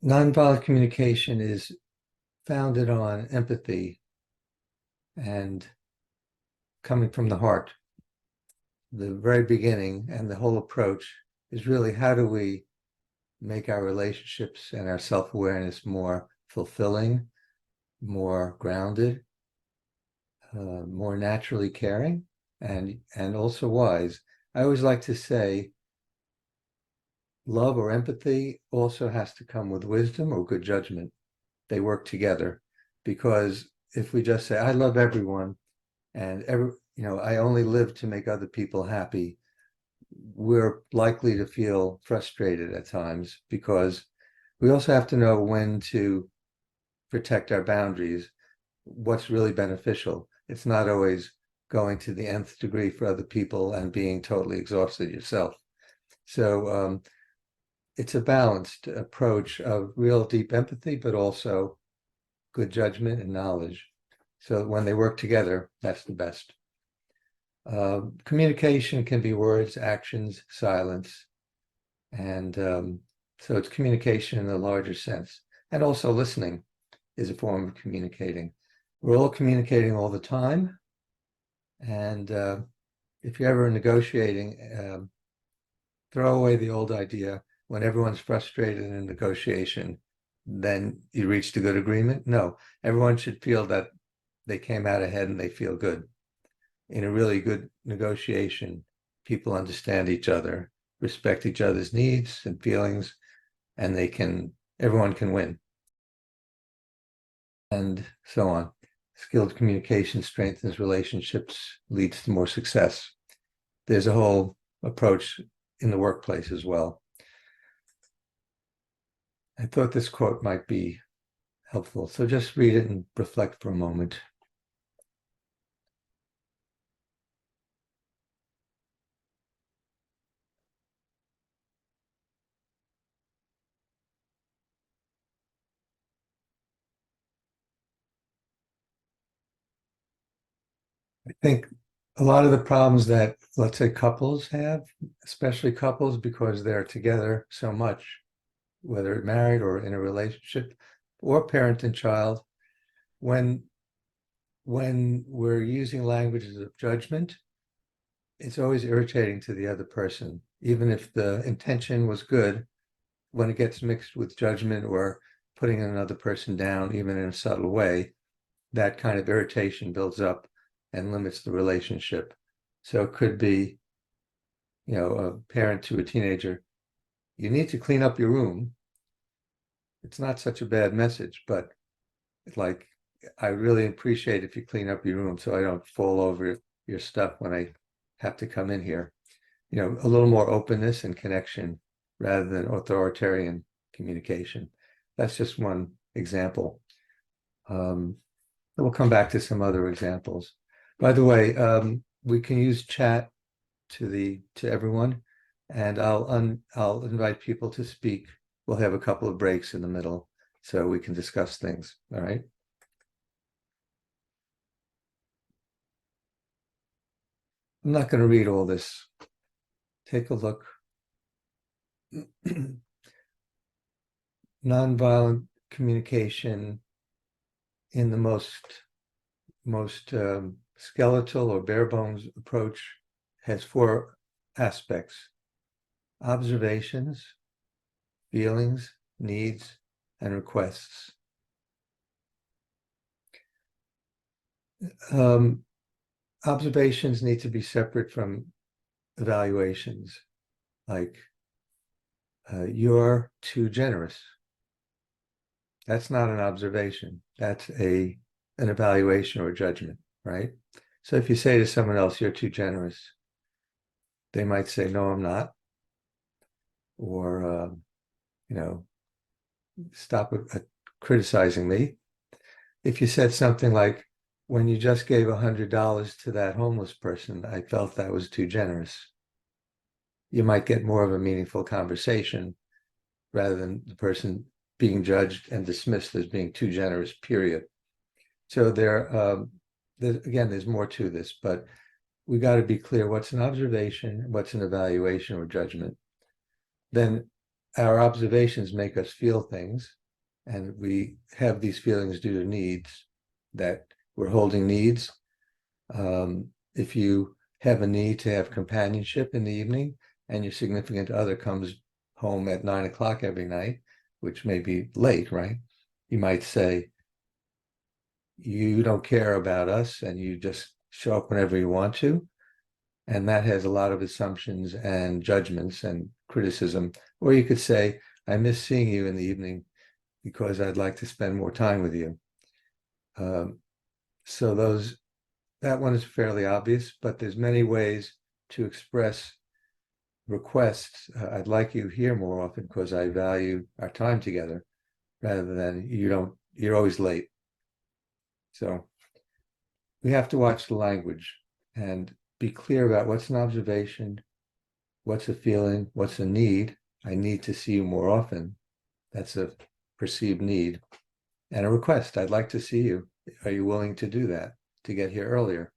Nonviolent communication is founded on empathy and coming from the heart. The very beginning and the whole approach is really how do we make our relationships and our self-awareness more fulfilling, more grounded, more naturally caring, and also wise. I always like to say love or empathy also has to come with wisdom or good judgment. They work together, because if we just say, I love everyone and I only live to make other people happy, we're likely to feel frustrated at times, because we also have to know when to protect our boundaries, what's really beneficial. It's not always going to the nth degree for other people and being totally exhausted yourself. So it's a balanced approach of real deep empathy, but also good judgment and knowledge. So when they work together, that's the best. Communication can be words, actions, silence. And so it's communication in a larger sense. And also listening is a form of communicating. We're all communicating all the time. And if you're ever negotiating, throw away the old idea when everyone's frustrated in a negotiation, then you reached a good agreement. No, everyone should feel that they came out ahead and they feel good. In a really good negotiation, people understand each other, respect each other's needs and feelings, and everyone can win. And so on. Skilled communication strengthens relationships, leads to more success. There's a whole approach in the workplace as well. I thought this quote might be helpful. So just read it and reflect for a moment. I think a lot of the problems that, let's say, couples have, especially couples because they're together so much, whether married or in a relationship or parent and child, when we're using languages of judgment, it's always irritating to the other person, even if the intention was good. When it gets mixed with judgment or putting another person down, even in a subtle way, that kind of irritation builds up and limits the relationship. So it could be, a parent to a teenager, you need to clean up your room. It's not such a bad message, but like, I really appreciate if you clean up your room so I don't fall over your stuff when I have to come in here. A little more openness and connection rather than authoritarian communication. That's just one example. We'll come back to some other examples. By the way, we can use chat to everyone, and I'll invite people to speak. We'll have a couple of breaks in the middle so we can discuss things. All right. I'm not going to read all this. Take a look. Nonviolent communication in the most skeletal or bare bones approach has four aspects: observations, feelings, needs, and requests. Observations need to be separate from evaluations, like you're too generous. That's not an observation. That's an evaluation or judgment, right? So if you say to someone else, you're too generous, they might say, no, I'm not. Or, stop criticizing me. If you said something like, when you just gave $100 to that homeless person, I felt that was too generous, you might get more of a meaningful conversation rather than the person being judged and dismissed as being too generous, period. So there's more to this, but we got to be clear what's an observation, what's an evaluation or judgment. Then our observations make us feel things, and we have these feelings due to needs, that we're holding needs. If you have a need to have companionship in the evening, and your significant other comes home at 9 o'clock every night, which may be late, right? You might say, you don't care about us and you just show up whenever you want to. And that has a lot of assumptions and judgments and criticism. Or you could say, I miss seeing you in the evening because I'd like to spend more time with you. So that one is fairly obvious, but there's many ways to express requests. I'd like you here more often because I value our time together, rather than you're always late. So we have to watch the language and be clear about what's an observation, what's a feeling, what's a need. I need to see you more often. That's a perceived need. And a request. I'd like to see you. Are you willing to do that, to get here earlier?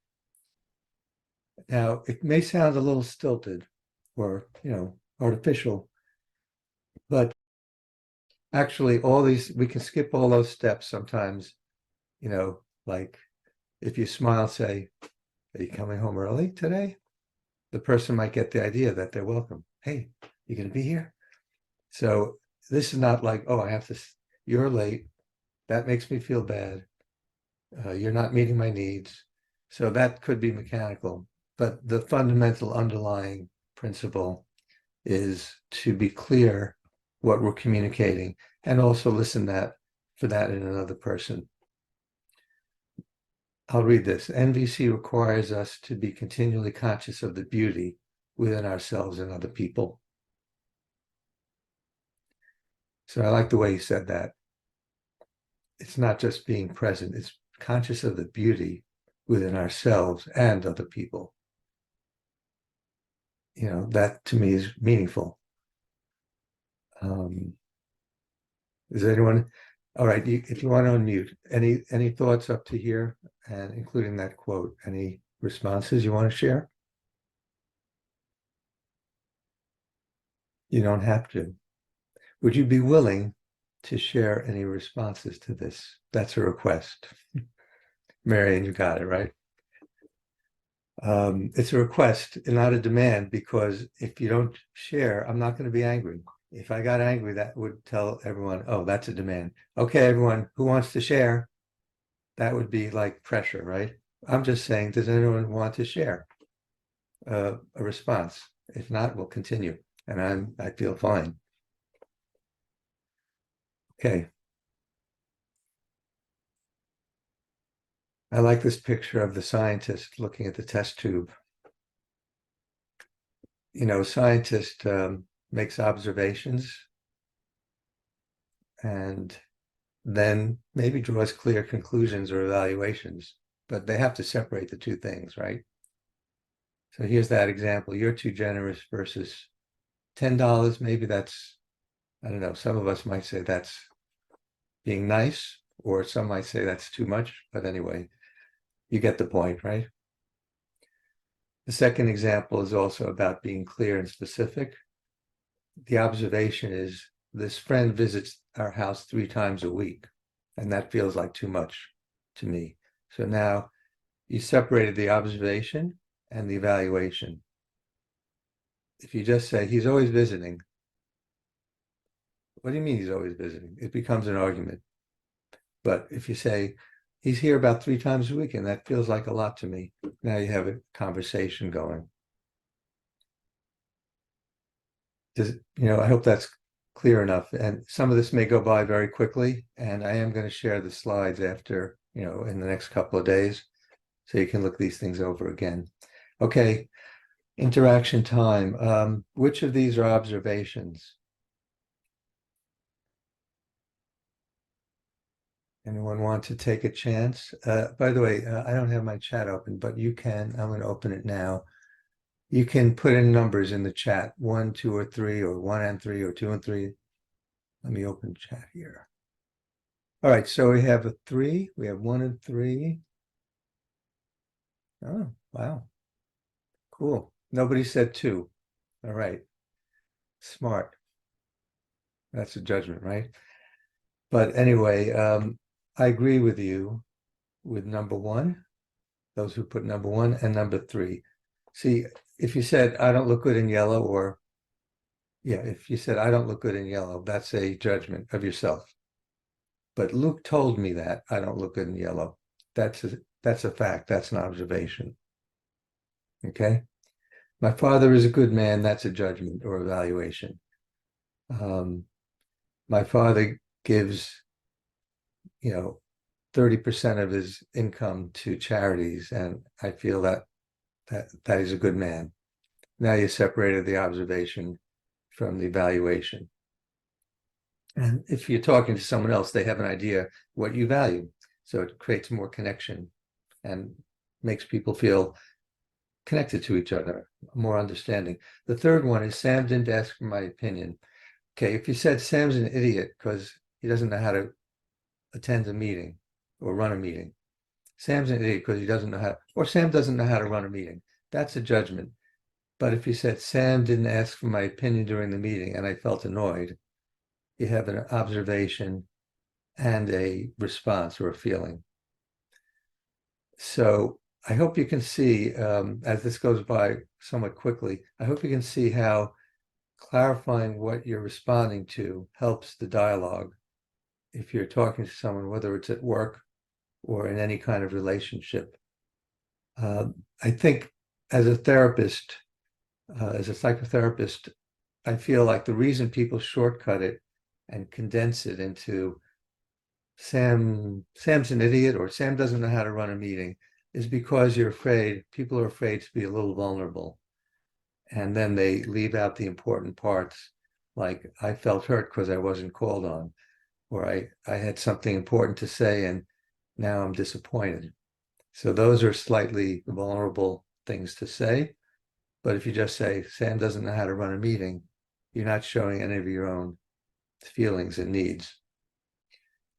Now, it may sound a little stilted or, artificial, but actually we can skip all those steps sometimes, like if you smile, say, are you coming home early today? The person might get the idea that they're welcome. Hey, you going to be here? So this is not like, oh, you're late. That makes me feel bad. You're not meeting my needs. So that could be mechanical. But the fundamental underlying principle is to be clear what we're communicating, and also listen for that in another person. I'll read this. NVC requires us to be continually conscious of the beauty within ourselves and other people. So I like the way you said that. It's not just being present, it's conscious of the beauty within ourselves and other people. That to me is meaningful. Is anyone, all right, if you want to unmute, any thoughts up to here, and including that quote, any responses you want to share? You don't have to. Would you be willing to share any responses to this? That's a request. Marianne, you got it, right? It's a request and not a demand, because if you don't share, I'm not going to be angry. If I got angry, that would tell everyone, oh, that's a demand. Okay, everyone, who wants to share? That would be like pressure, right? I'm just saying, does anyone want to share a response? If not, we'll continue. And I feel fine. Okay. I like this picture of the scientist looking at the test tube. Scientist makes observations and then maybe draws clear conclusions or evaluations, but they have to separate the two things, right? So here's that example. You're too generous versus $10. Maybe that's, I don't know, some of us might say that's being nice, or some might say that's too much, but anyway, you get the point, right? The second example is also about being clear and specific. The observation is, this friend visits our house 3 times a week, and that feels like too much to me. So now you separated the observation and the evaluation. If you just say, he's always visiting, what do you mean he's always visiting? It becomes an argument. But if you say, he's here about 3 times a week, and that feels like a lot to me, now you have a conversation going. I hope that's clear enough. And some of this may go by very quickly, and I am going to share the slides after, in the next couple of days, so you can look these things over again. Okay, interaction time. Which of these are observations? Anyone want to take a chance? By the way, I don't have my chat open, but you can. I'm going to open it now. You can put in numbers in the chat, 1, 2, or 3, or 1 and 3, or 2 and 3. Let me open chat here. All right, so we have a 3. We have 1 and 3. Oh, wow. Cool. Nobody said 2. All right. Smart. That's a judgment, right? But anyway, I agree with you with number one, those who put number one, and number three. See, if you said, I don't look good in yellow, or yeah, if you said, I don't look good in yellow, that's a judgment of yourself. But Luke told me that I don't look good in yellow. That's a fact. That's an observation. Okay. My father is a good man. That's a judgment or evaluation. My father gives, 30% of his income to charities, and I feel that he's a good man. Now you separated the observation from the evaluation. And if you're talking to someone else, they have an idea what you value. So it creates more connection and makes people feel connected to each other, more understanding. The third one is Sam didn't ask for my opinion. Okay, if you said Sam's an idiot because he doesn't know how to attend a meeting or run a meeting, Sam's an idiot because he doesn't know how, or Sam doesn't know how to run a meeting, that's a judgment. But if you said Sam didn't ask for my opinion during the meeting and I felt annoyed, you have an observation and a response or a feeling. So I hope you can see, as this goes by somewhat quickly, I hope you can see how clarifying what you're responding to helps the dialogue if you're talking to someone, whether it's at work or in any kind of relationship. I think as a therapist, as a psychotherapist, I feel like the reason people shortcut it and condense it into Sam's an idiot or Sam doesn't know how to run a meeting is because people are afraid to be a little vulnerable. And then they leave out the important parts, like I felt hurt because I wasn't called on, or I had something important to say and now I'm disappointed. So those are slightly vulnerable things to say. But if you just say, Sam doesn't know how to run a meeting, you're not showing any of your own feelings and needs.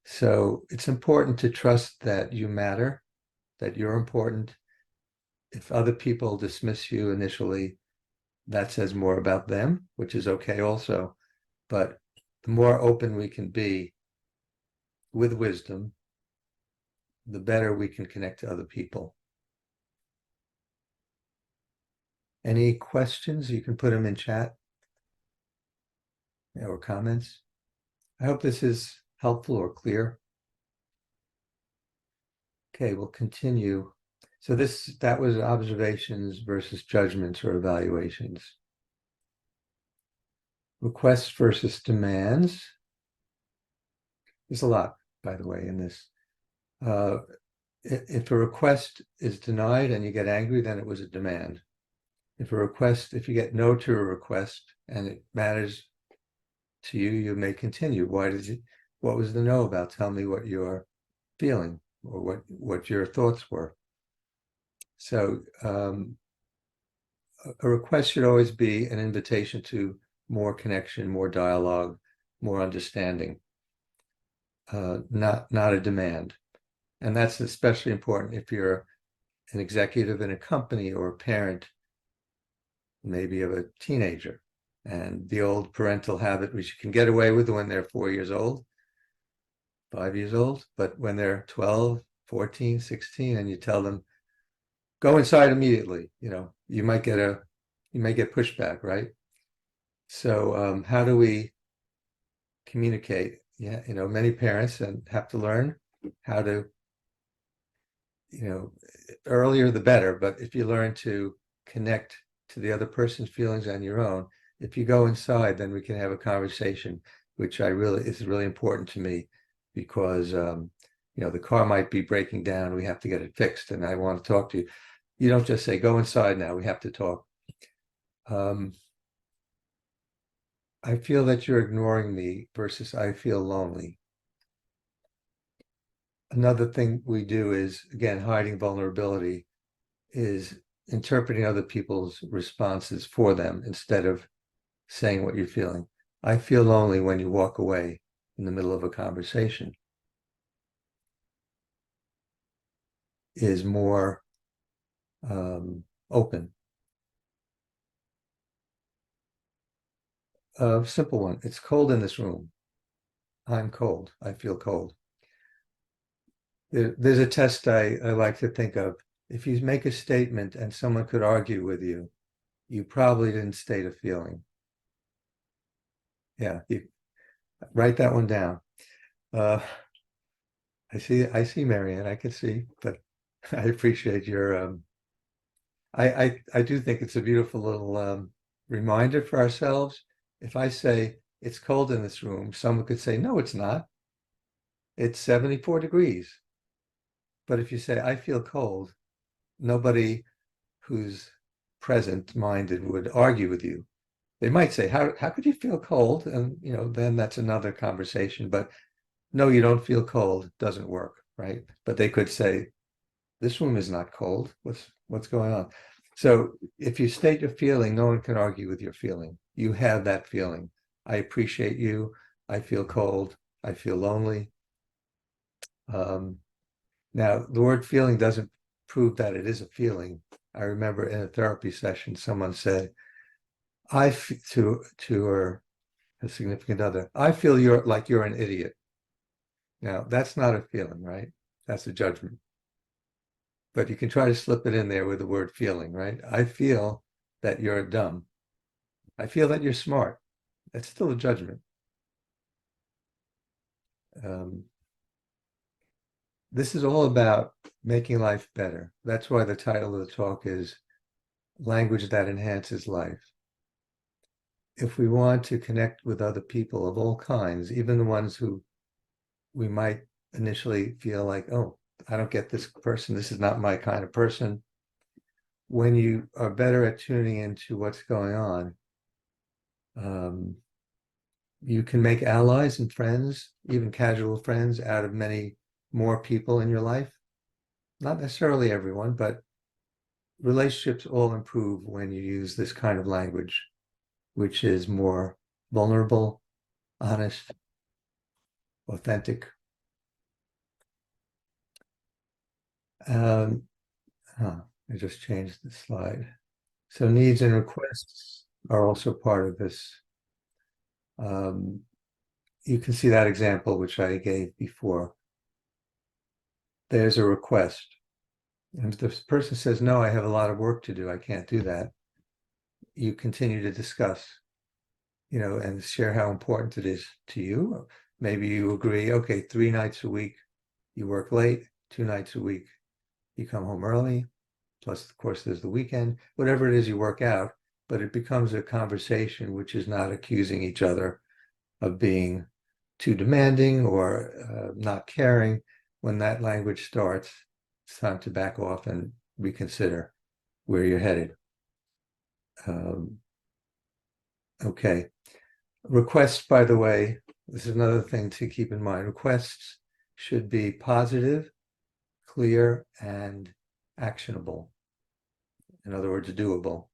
So it's important to trust that you matter, that you're important. If other people dismiss you initially, that says more about them, which is okay also. But the more open we can be with wisdom, the better we can connect to other people. Any questions? You can put them in chat or comments. I hope this is helpful or clear. Okay, we'll continue. So that was observations versus judgments or evaluations. Requests versus demands. There's a lot, by the way, in this. If a request is denied and you get angry, then it was a demand. If you get no to a request and it matters to you, you may continue. What was the no about? Tell me what you're feeling or what your thoughts were. So a request should always be an invitation to more connection, more dialogue, more understanding, not a demand. And that's especially important if you're an executive in a company or a parent, maybe of a teenager. And the old parental habit, which you can get away with when they're 4 years old, 5 years old, but when they're 12, 14, 16, and you tell them, go inside immediately, you might get pushback, right? So how do we communicate? Yeah, many parents have to learn how to, earlier the better, but if you learn to connect to the other person's feelings and your own, if you go inside, then we can have a conversation, which is really important to me because, the car might be breaking down. We have to get it fixed and I want to talk to you. You don't just say, go inside now, we have to talk. I feel that you're ignoring me versus I feel lonely. Another thing we do is, again, hiding vulnerability is interpreting other people's responses for them instead of saying what you're feeling. I feel lonely when you walk away in the middle of a conversation is more open. A simple one. It's cold in this room. I'm cold. I feel cold. There's a test I like to think of. If you make a statement and someone could argue with you, you probably didn't state a feeling. Yeah, you write that one down. Uh, I see, Marianne, I can see, but I appreciate your I do think it's a beautiful little reminder for ourselves. If I say it's cold in this room, someone could say, no, it's not. It's 74 degrees. But if you say, I feel cold, nobody who's present minded would argue with you. They might say, how could you feel cold? And, then that's another conversation. But no, you don't feel cold doesn't work, right? But they could say, this room is not cold. What's going on? So if you state your feeling, no one can argue with your feeling. You have that feeling. I appreciate you. I feel cold. I feel lonely. Now, the word feeling doesn't prove that it is a feeling. I remember in a therapy session, someone said, to her a significant other, I feel you're an idiot. Now, that's not a feeling, right? That's a judgment. But you can try to slip it in there with the word feeling, right? I feel that you're dumb. I feel that you're smart. That's still a judgment. This is all about making life better. That's why the title of the talk is Language That Enhances Life. If we want to connect with other people of all kinds, even the ones who we might initially feel like, oh, I don't get this person, this is not my kind of person. When you are better at tuning into what's going on, you can make allies and friends, even casual friends, out of many more people in your life. Not necessarily everyone, but relationships all improve when you use this kind of language, which is more vulnerable, honest, authentic. I just changed the slide. So needs and requests are also part of this. You can see that example, which I gave before. There's a request. And if the person says, no, I have a lot of work to do, I can't do that, you continue to discuss, and share how important it is to you. Maybe you agree, okay, 3 nights a week, you work late, 2 nights a week, you come home early, plus, of course, there's the weekend, whatever it is you work out, but it becomes a conversation which is not accusing each other of being too demanding or not caring. When that language starts, it's time to back off and reconsider where you're headed. Okay. Requests, by the way, this is another thing to keep in mind. Requests should be positive, clear, and actionable. In other words, doable.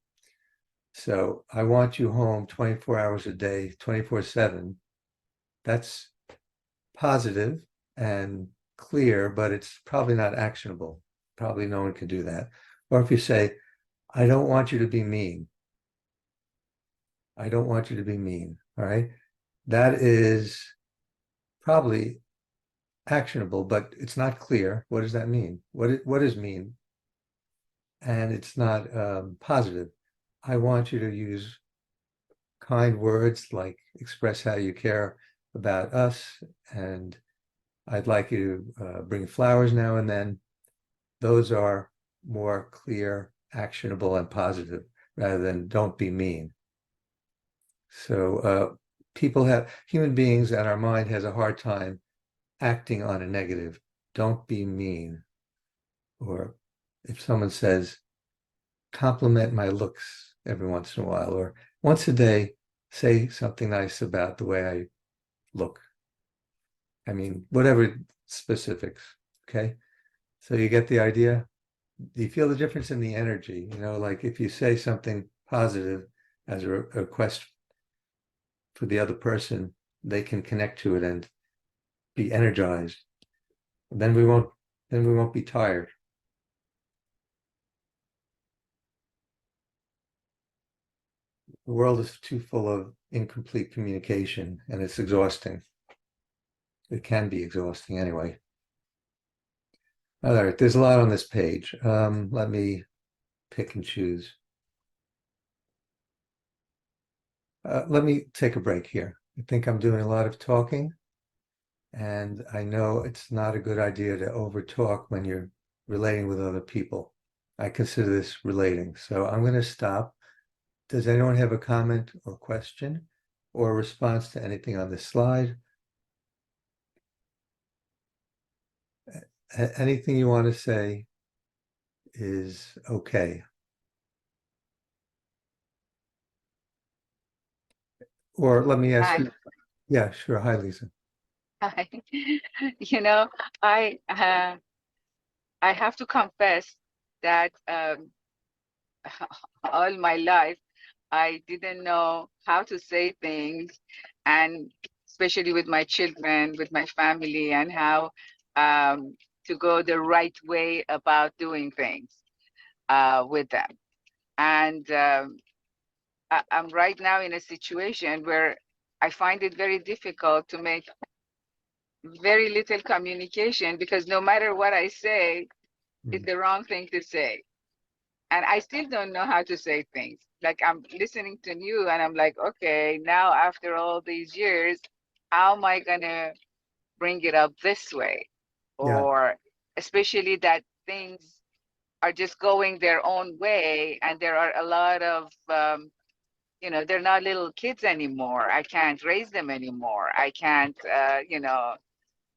So I want you home 24 hours a day, 24/7. That's positive and clear, but it's probably not actionable. Probably no one can do that. Or if you say, I don't want you to be mean. I don't want you to be mean. All right. That is probably actionable, but it's not clear. What does that mean? What is mean? And it's not positive. I want you to use kind words, like express how you care about us, and I'd like you to bring flowers now and then. Those are more clear, actionable, and positive, rather than don't be mean. So human beings, and our mind has a hard time acting on a negative. Don't be mean. Or if someone says, compliment my looks every once in a while, or once a day, say something nice about the way I look. I mean, whatever specifics, okay? So you get the idea? Do you feel the difference in the energy? Like if you say something positive as a request for the other person, they can connect to it and be energized. Then we won't be tired. The world is too full of incomplete communication, and it's exhausting. It can be exhausting anyway. All right, there's a lot on this page. Let me pick and choose. Let me take a break here. I think I'm doing a lot of talking, and I know it's not a good idea to overtalk when you're relating with other people. I consider this relating, so I'm going to stop. Does anyone have a comment or question or a response to anything on this slide? Anything you want to say is okay. Or let me ask Hi. you. Yeah, sure. Hi, Lisa. Hi. You know, I have to confess that all my life I didn't know how to say things, and especially with my children, with my family, and how to go the right way about doing things with them. And I'm right now in a situation where I find it very difficult to make very little communication because no matter what I say, it's Mm. the wrong thing to say. And I still don't know how to say things. Like I'm listening to you and I'm like, okay, now after all these years, how am I gonna bring it up this way? Yeah, Or especially that things are just going their own way and there are a lot of they're not little kids anymore. I can't raise them anymore. I can't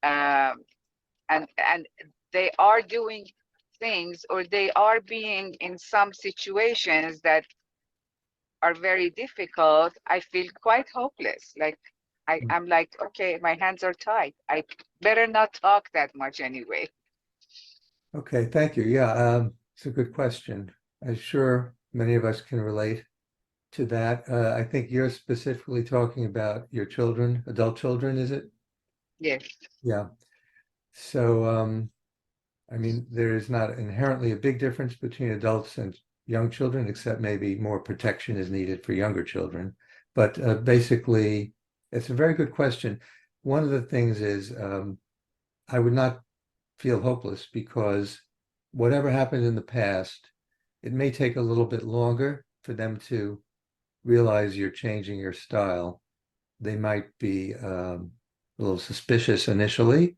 um, and they are doing things or they are being in some situations that are very difficult. I feel quite hopeless. Like I'm like, okay, my hands are tied. I better not talk that much anyway. okay, thank you. Yeah, it's a good question. I'm sure many of us can relate to that. I think you're specifically talking about your children, adult children, is it? Yes. Yeah. So, I mean, there is not inherently a big difference between adults and young children, except maybe more protection is needed for younger children. But basically, it's a very good question. One of the things is I would not feel hopeless because whatever happened in the past, it may take a little bit longer for them to realize you're changing your style. They might be a little suspicious initially,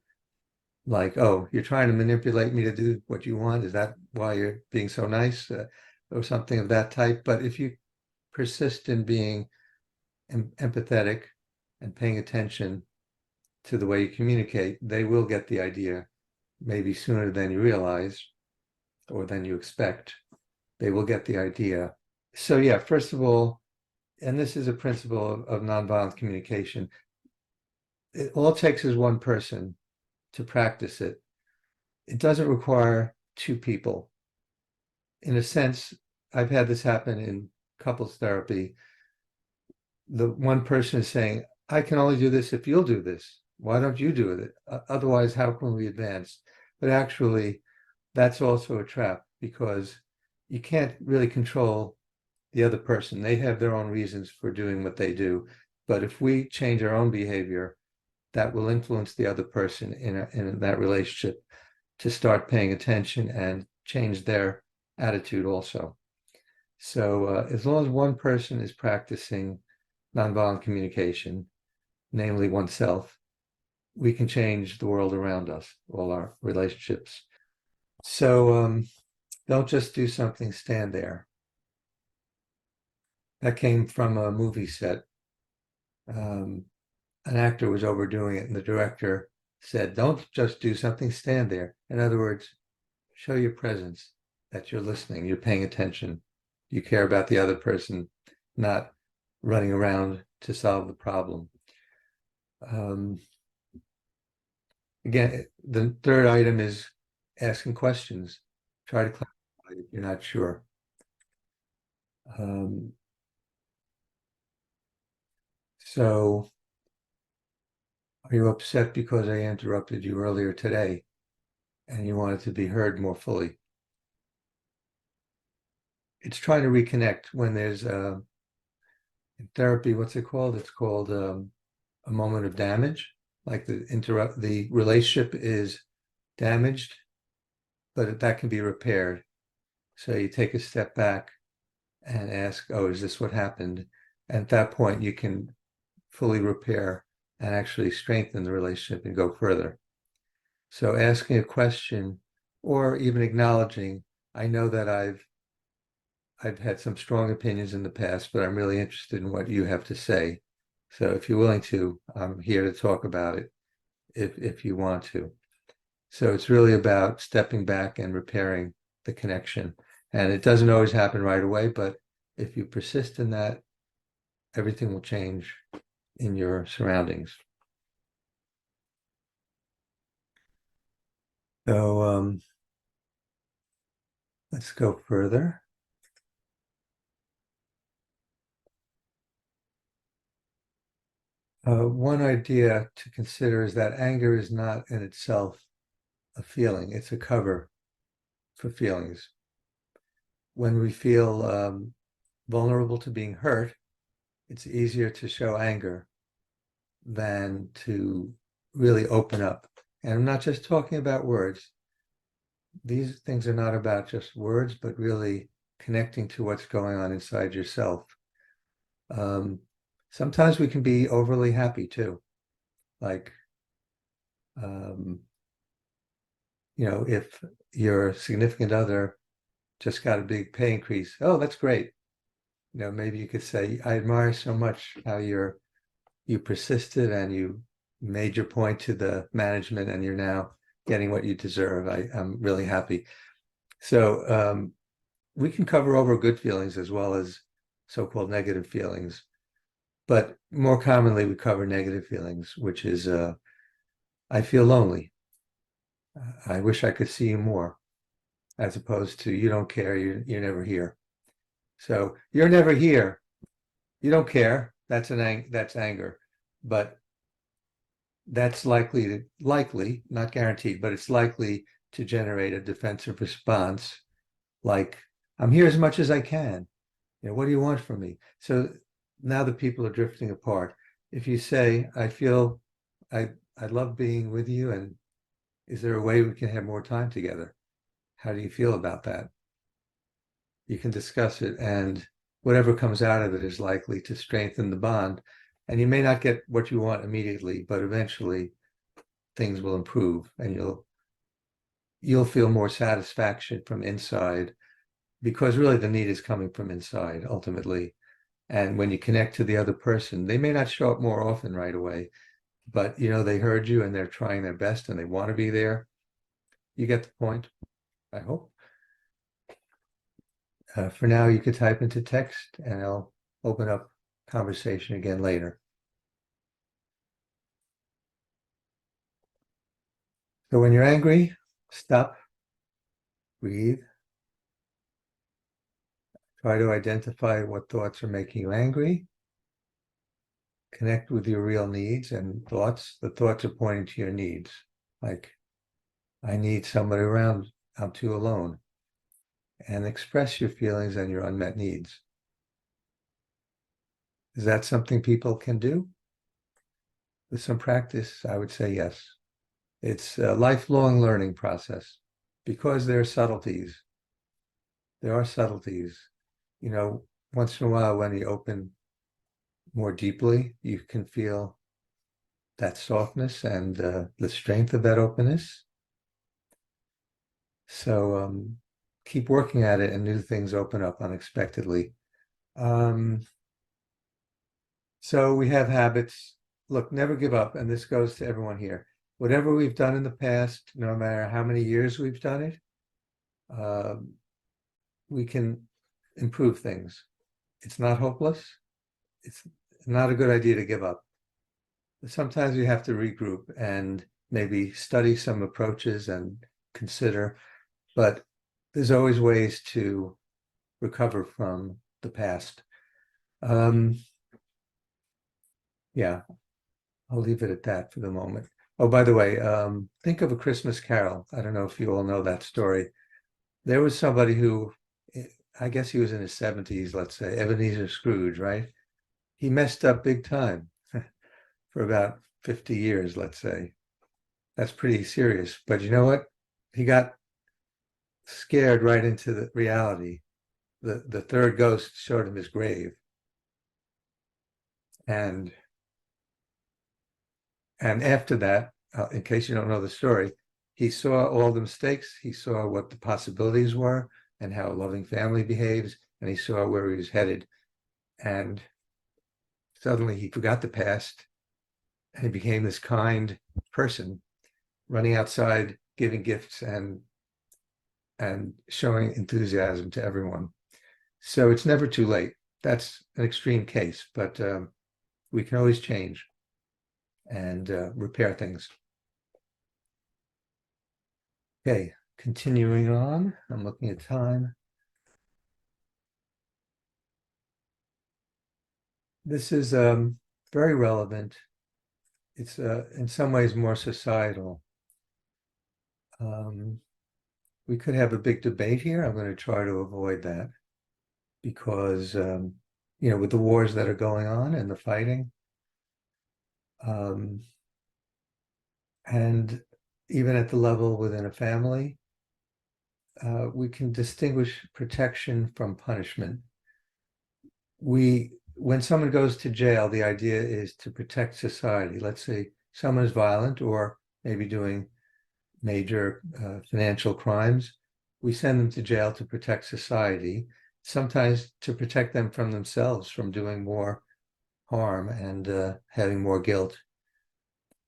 like, oh, you're trying to manipulate me to do what you want. Is that why you're being so nice? Or something of that type. But if you persist in being empathetic and paying attention to the way you communicate, they will get the idea maybe sooner than you realize or than you expect. They will get the idea. So, yeah, first of all, and this is a principle of nonviolent communication, all it takes is one person to practice it. It doesn't require two people. In a sense, I've had this happen in couples therapy. The one person is saying, I can only do this if you'll do this. Why don't you do it? Otherwise, how can we advance? But actually, that's also a trap because you can't really control the other person. They have their own reasons for doing what they do. But if we change our own behavior, that will influence the other person in that relationship to start paying attention and change their attitude also. So as long as one person is practicing nonviolent communication, namely oneself, we can change the world around us, all our relationships. So don't just do something, stand there. That came from a movie set. Um, an actor was overdoing it, and the director said, don't just do something, stand there. In other words, show your presence, that you're listening, you're paying attention, you care about the other person, not running around to solve the problem. Um, Again, the third item is asking questions. Try to clarify if you're not sure. Um, so, are you upset because I interrupted you earlier today and you wanted to be heard more fully? It's trying to reconnect when there's In therapy, what's it called? It's called a moment of damage. Like the relationship is damaged, but that can be repaired. So you take a step back and ask, oh, is this what happened? And at that point, you can fully repair and actually strengthen the relationship and go further. So asking a question or even acknowledging, I know that I've had some strong opinions in the past, but I'm really interested in what you have to say. So if you're willing to, I'm here to talk about it if you want to. So it's really about stepping back and repairing the connection. And it doesn't always happen right away, but if you persist in that, everything will change in your surroundings. So let's go further. One idea to consider is that anger is not in itself a feeling, it's a cover for feelings. When we feel vulnerable to being hurt, it's easier to show anger than to really open up. And I'm not just talking about words. These things are not about just words, but really connecting to what's going on inside yourself. Sometimes we can be overly happy too. Like, if your significant other just got a big pay increase, oh, that's great. Maybe you could say, I admire so much how you persisted and you made your point to the management and you're now getting what you deserve. I'm really happy. So we can cover over good feelings as well as so-called negative feelings. But more commonly, we cover negative feelings, which is, I feel lonely. I wish I could see you more, as opposed to you don't care, you're never here. So you're never here. You don't care. That's anger. But that's likely, not guaranteed, but it's likely to generate a defensive response like, I'm here as much as I can. What do you want from me? So now the people are drifting apart. If you say, I love being with you, and is there a way we can have more time together? How do you feel about that? You can discuss it, and whatever comes out of it is likely to strengthen the bond. And you may not get what you want immediately, but eventually things will improve and you'll feel more satisfaction from inside, because really the need is coming from inside ultimately. And when you connect to the other person, they may not show up more often right away, but they heard you and they're trying their best and they want to be there. You get the point, I hope. For now, you could type into text and I'll open up conversation again later. So when you're angry, stop, breathe, try to identify what thoughts are making you angry, connect with your real needs and thoughts. The thoughts are pointing to your needs, like, I need somebody around, I'm too alone, and express your feelings and your unmet needs. Is that something people can do? With some practice, I would say yes. It's a lifelong learning process because there are subtleties. There are subtleties. Once in a while when you open more deeply, you can feel that softness and the strength of that openness. So keep working at it and new things open up unexpectedly. So we have habits. Look, never give up. And this goes to everyone here. Whatever we've done in the past, no matter how many years we've done it, we can improve things. It's not hopeless. It's not a good idea to give up. Sometimes we have to regroup and maybe study some approaches and consider, but there's always ways to recover from the past. Yeah, I'll leave it at that for the moment. Oh, by the way, think of A Christmas Carol. I don't know if you all know that story. There was somebody who, I guess he was in his 70s, let's say, Ebenezer Scrooge, right? he messed up big time for about 50 years, let's say. That's pretty serious. But you know what? He got scared right into the reality. The third ghost showed him his grave. And after that, in case you don't know the story, he saw all the mistakes. He saw what the possibilities were and how a loving family behaves, and he saw where he was headed. And suddenly he forgot the past and he became this kind person, running outside, giving gifts and showing enthusiasm to everyone. So it's never too late. That's an extreme case, but we can always change and repair things. Okay, continuing on. I'm looking at time. This is very relevant. It's in some ways more societal. We could have a big debate here. I'm going to try to avoid that because, with the wars that are going on and the fighting, and even at the level within a family, we can distinguish protection from punishment. When someone goes to jail, the idea is to protect society. Let's say someone is violent or maybe doing major financial crimes. We send them to jail to protect society, sometimes to protect them from themselves, from doing more harm and having more guilt.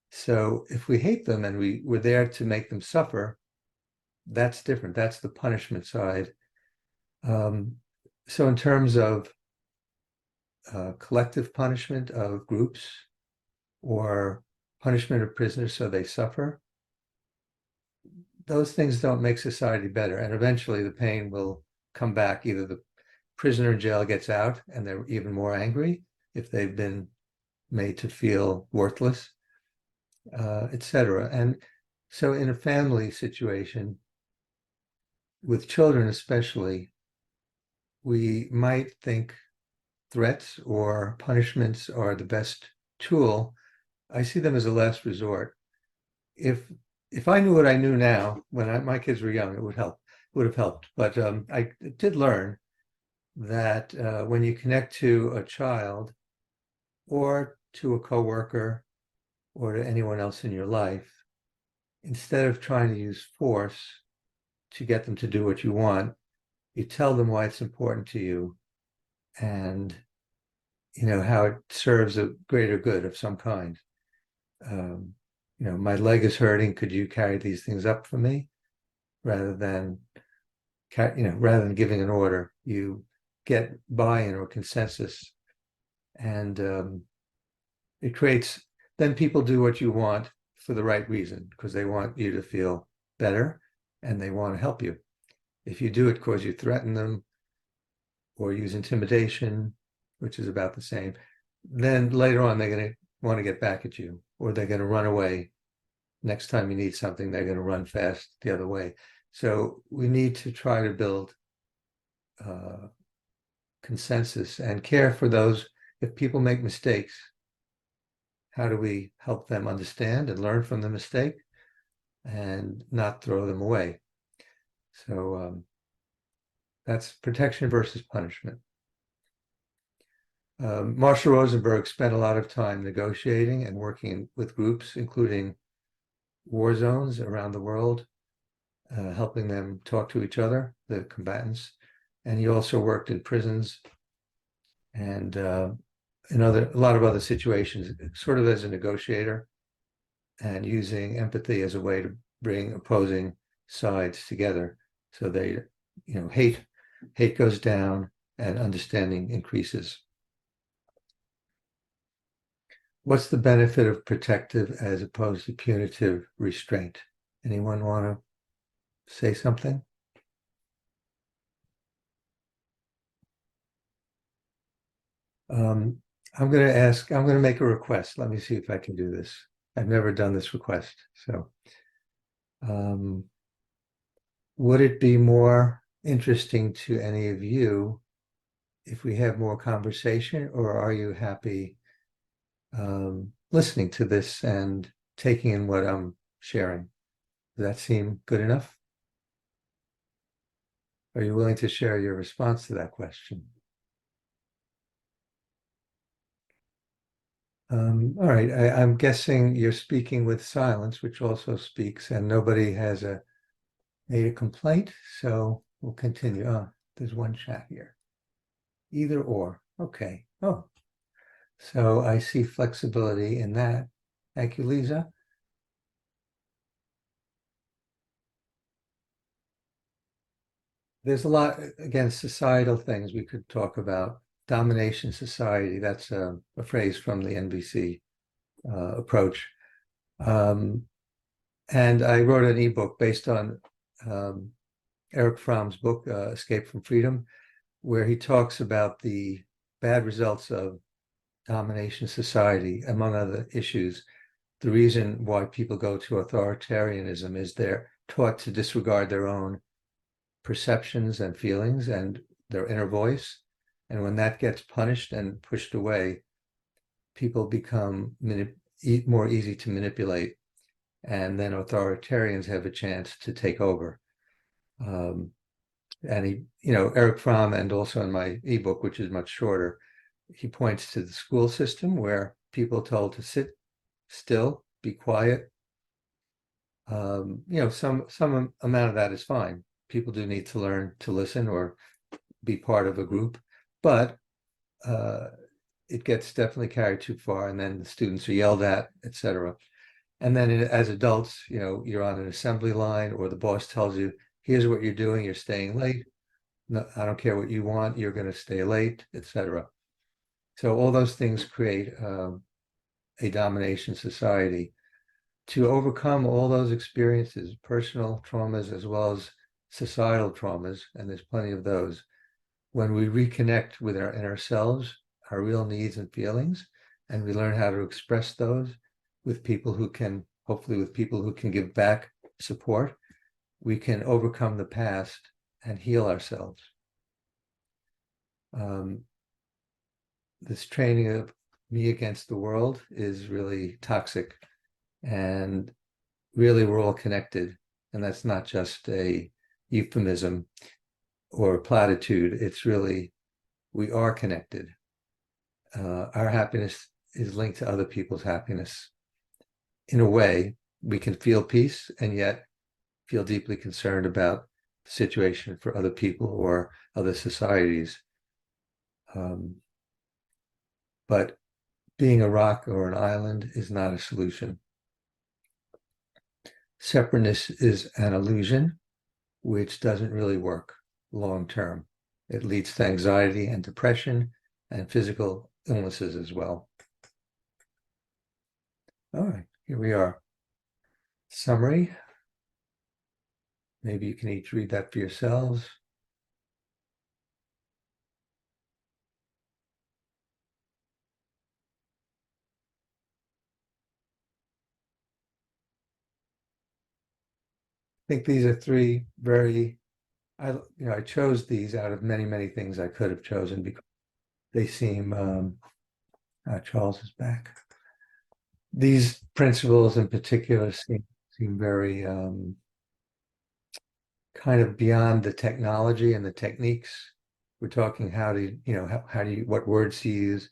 So if we hate them and we're there to make them suffer, that's different. That's the punishment side. So in terms of collective punishment of groups or punishment of prisoners so they suffer, those things don't make society better. And eventually the pain will come back. Either the prisoner in jail gets out and they're even more angry if they've been made to feel worthless, etc. And so in a family situation, with children especially, we might think threats or punishments are the best tool. I see them as a last resort. If I knew what I knew now when my kids were young, it would have helped. But I did learn that when you connect to a child or to a coworker or to anyone else in your life, instead of trying to use force to get them to do what you want, you tell them why it's important to you and how it serves a greater good of some kind. My leg is hurting. Could you carry these things up for me? Rather than giving an order, you get buy-in or consensus, and it creates. Then people do what you want for the right reason because they want you to feel better and they want to help you. If you do it because you threaten them or use intimidation, which is about the same, then later on they're going to want to get back at you, or they're going to run away. Next time you need something, they're going to run fast the other way. So we need to try to build consensus and care for those. If people make mistakes, how do we help them understand and learn from the mistake and not throw them away? So that's protection versus punishment. Marshall Rosenberg spent a lot of time negotiating and working with groups, including war zones around the world, helping them talk to each other, the combatants. And he also worked in prisons and in a lot of other situations, sort of as a negotiator and using empathy as a way to bring opposing sides together. So they, hate goes down and understanding increases. What's the benefit of protective as opposed to punitive restraint? Anyone want to say something? I'm going to make a request. Let me see if I can do this. I've never done this request. So would it be more interesting to any of you if we have more conversation, or are you happy listening to this and taking in what I'm sharing? Does that seem good enough? Are you willing to share your response to that question? All right, I'm guessing you're speaking with silence, which also speaks, and nobody has made a complaint, so we'll continue. Oh, there's one chat here. Either or. Okay. Oh, so I see flexibility in that. Thank you, Lisa. There's a lot, again, societal things we could talk about. Domination society, that's a phrase from the NVC approach. And I wrote an ebook based on Eric Fromm's book, Escape from Freedom, where he talks about the bad results of domination society, among other issues. The reason why people go to authoritarianism is they're taught to disregard their own perceptions and feelings and their inner voice. And when that gets punished and pushed away, people become more easy to manipulate. And then authoritarians have a chance to take over. And he, Eric Fromm, and also in my ebook, which is much shorter, he points to the school system where people are told to sit still, be quiet. Some amount of that is fine. People do need to learn to listen or be part of a group, but it gets definitely carried too far, and then the students are yelled at, etc. And then as adults, you're on an assembly line, or the boss tells you, here's what you're doing, you're staying late. No, I don't care what you want, you're going to stay late, etc. So all those things create a domination society. To overcome all those experiences, personal traumas as well as societal traumas, and there's plenty of those, when we reconnect with our inner selves, our real needs and feelings, and we learn how to express those with people who can, hopefully with people who can give back support, we can overcome the past and heal ourselves. This training of me against the world is really toxic, and really we're all connected, and that's not just a euphemism or a platitude. It's really, we are connected. Our happiness is linked to other people's happiness. In a way, we can feel peace and yet feel deeply concerned about the situation for other people or other societies. But being a rock or an island is not a solution. Separateness is an illusion, which doesn't really work long term. It leads to anxiety and depression and physical illnesses as well. All right, here we are. Summary. Maybe you can each read that for yourselves. I think these are three very, I chose these out of many, many things I could have chosen because they seem, Charles is back. These principles in particular seem very kind of beyond the technology and the techniques. We're talking how to, what words to use.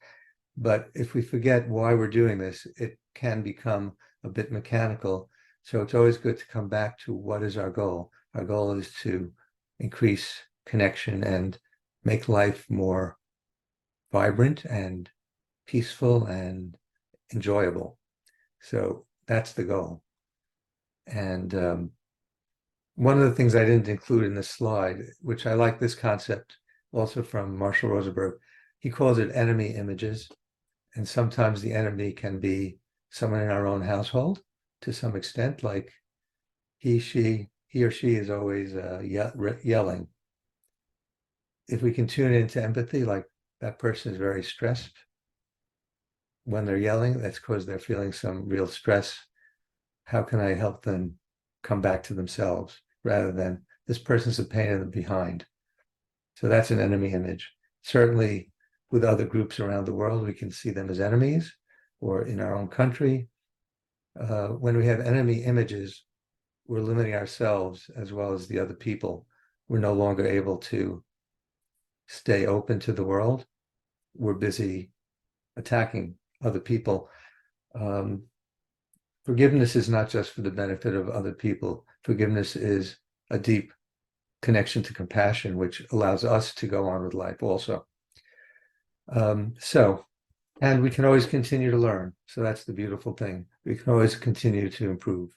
But if we forget why we're doing this, it can become a bit mechanical. So it's always good to come back to what is our goal. Our goal is to increase connection and make life more vibrant and peaceful and enjoyable. So that's the goal. And one of the things I didn't include in this slide, which I like this concept also from Marshall Rosenberg, he calls it enemy images. And sometimes the enemy can be someone in our own household to some extent, like he or she is always yelling. If we can tune into empathy, like that person is very stressed when they're yelling, that's because they're feeling some real stress. How can I help them come back to themselves rather than this person's a pain in the behind? So that's an enemy image. Certainly with other groups around the world, we can see them as enemies, or in our own country. When we have enemy images, we're limiting ourselves as well as the other people. We're no longer able to stay open to the world. We're busy attacking other people. Forgiveness is not just for the benefit of other people. Forgiveness is a deep connection to compassion, which allows us to go on with life also. And we can always continue to learn. So that's the beautiful thing. We can always continue to improve.